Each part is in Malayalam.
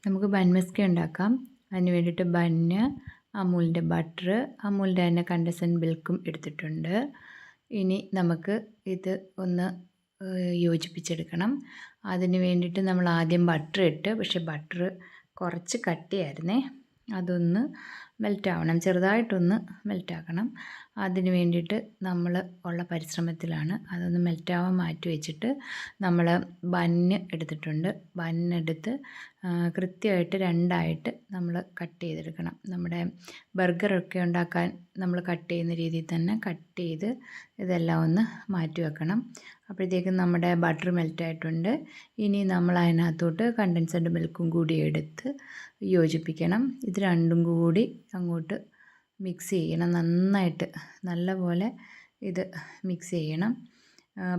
നമുക്ക് ബൺ മസ്ക ഉണ്ടാക്കാം. അതിന് വേണ്ടിയിട്ട് ബന്ന്, അമൂലിൻ്റെ ബട്ടർ, അമൂലിൻ്റെ തന്നെ കണ്ടൻസ്ഡ് മിൽക്കും എടുത്തിട്ടുണ്ട്. ഇനി നമുക്ക് ഇത് ഒന്ന് യോജിപ്പിച്ചെടുക്കണം. അതിന് വേണ്ടിയിട്ട് നമ്മൾ ആദ്യം ബട്ടർ ഇട്ട്, പക്ഷേ ബട്ടർ കുറച്ച് കട്ടിയായിരുന്നേ. അതൊന്ന് മെൽറ്റാവണം, ചെറുതായിട്ടൊന്ന് മെൽറ്റാക്കണം. അതിന് വേണ്ടിയിട്ട് നമ്മൾ ഉള്ള പരിശ്രമത്തിലാണ്. അതൊന്ന് മെൽറ്റാവാൻ മാറ്റി വെച്ചിട്ട് നമ്മൾ ബന്ന് എടുത്തിട്ടുണ്ട്. ബന്നെടുത്ത് കൃത്യമായിട്ട് രണ്ടായിട്ട് നമ്മൾ കട്ട് ചെയ്തെടുക്കണം. നമ്മുടെ ബർഗറൊക്കെ ഉണ്ടാക്കാൻ നമ്മൾ കട്ട് ചെയ്യുന്ന രീതിയിൽ തന്നെ കട്ട് ചെയ്ത് ഇതെല്ലാം ഒന്ന് മാറ്റി വെക്കണം. അപ്പോഴത്തേക്കും നമ്മുടെ ബട്ടർ മെൽറ്റായിട്ടുണ്ട്. ഇനി നമ്മൾ അതിനകത്തോട്ട് കണ്ടൻസ്ഡ് മിൽക്കും കൂടി എടുത്ത് യോജിപ്പിക്കണം. ഇത് രണ്ടും കൂടി അങ്ങോട്ട് മിക്സ് ചെയ്യണം. നന്നായിട്ട് നല്ലപോലെ ഇത് മിക്സ് ചെയ്യണം.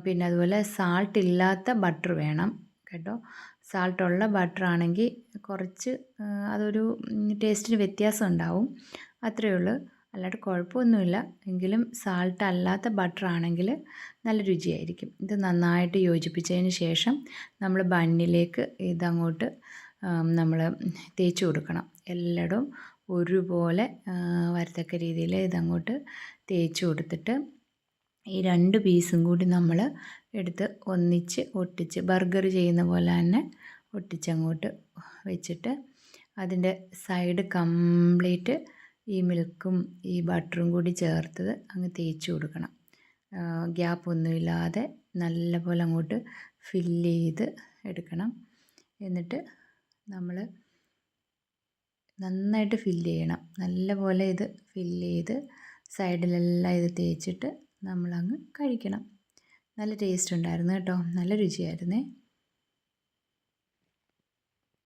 പിന്നെ അതുപോലെ സാൾട്ട് ഇല്ലാത്ത ബട്ടർ വേണം കേട്ടോ. സാൾട്ടുള്ള ബട്ടർ ആണെങ്കിൽ കുറച്ച് അതൊരു ടേസ്റ്റിന് വ്യത്യാസം ഉണ്ടാവും, അത്രയേ ഉള്ളൂ. അല്ലാണ്ട് കുഴപ്പമൊന്നുമില്ല. എങ്കിലും സാൾട്ട് അല്ലാത്ത ബട്ടർ ആണെങ്കിൽ നല്ല രുചിയായിരിക്കും. ഇത് നന്നായിട്ട് യോജിപ്പിച്ചതിന് ശേഷം നമ്മൾ ബണ്ണിലേക്ക് ഇതങ്ങോട്ട് നമ്മൾ തേച്ച് കൊടുക്കണം. എല്ലായിടവും ഒരുപോലെ വരത്തക്ക രീതിയിൽ ഇതങ്ങോട്ട് തേച്ച് കൊടുത്തിട്ട് ഈ 2 പീസും കൂടി നമ്മൾ എടുത്ത് ഒന്നിച്ച് ഒട്ടിച്ച് ബർഗർ ചെയ്യുന്ന പോലെ തന്നെ ഒട്ടിച്ചങ്ങോട്ട് വെച്ചിട്ട് അതിൻ്റെ സൈഡ് കംപ്ലീറ്റ് ഈ മിൽക്കും ഈ ബട്ടറും കൂടി ചേർത്തത് അങ്ങ് തേച്ച് കൊടുക്കണം. ഗ്യാപ്പൊന്നുമില്ലാതെ നല്ലപോലെ അങ്ങോട്ട് ഫില്ല് ചെയ്ത് എടുക്കണം. എന്നിട്ട് നമ്മൾ നന്നായിട്ട് ഫില്ല് ചെയ്യണം. നല്ലപോലെ ഇത് ഫില്ല് ചെയ്ത് സൈഡിലെല്ലാം ഇത് തേച്ചിട്ട് നമ്മളങ്ങ് കഴിക്കണം. നല്ല ടേസ്റ്റ് ഉണ്ടായിരുന്നു കേട്ടോ, നല്ല രുചിയായിരുന്നേ.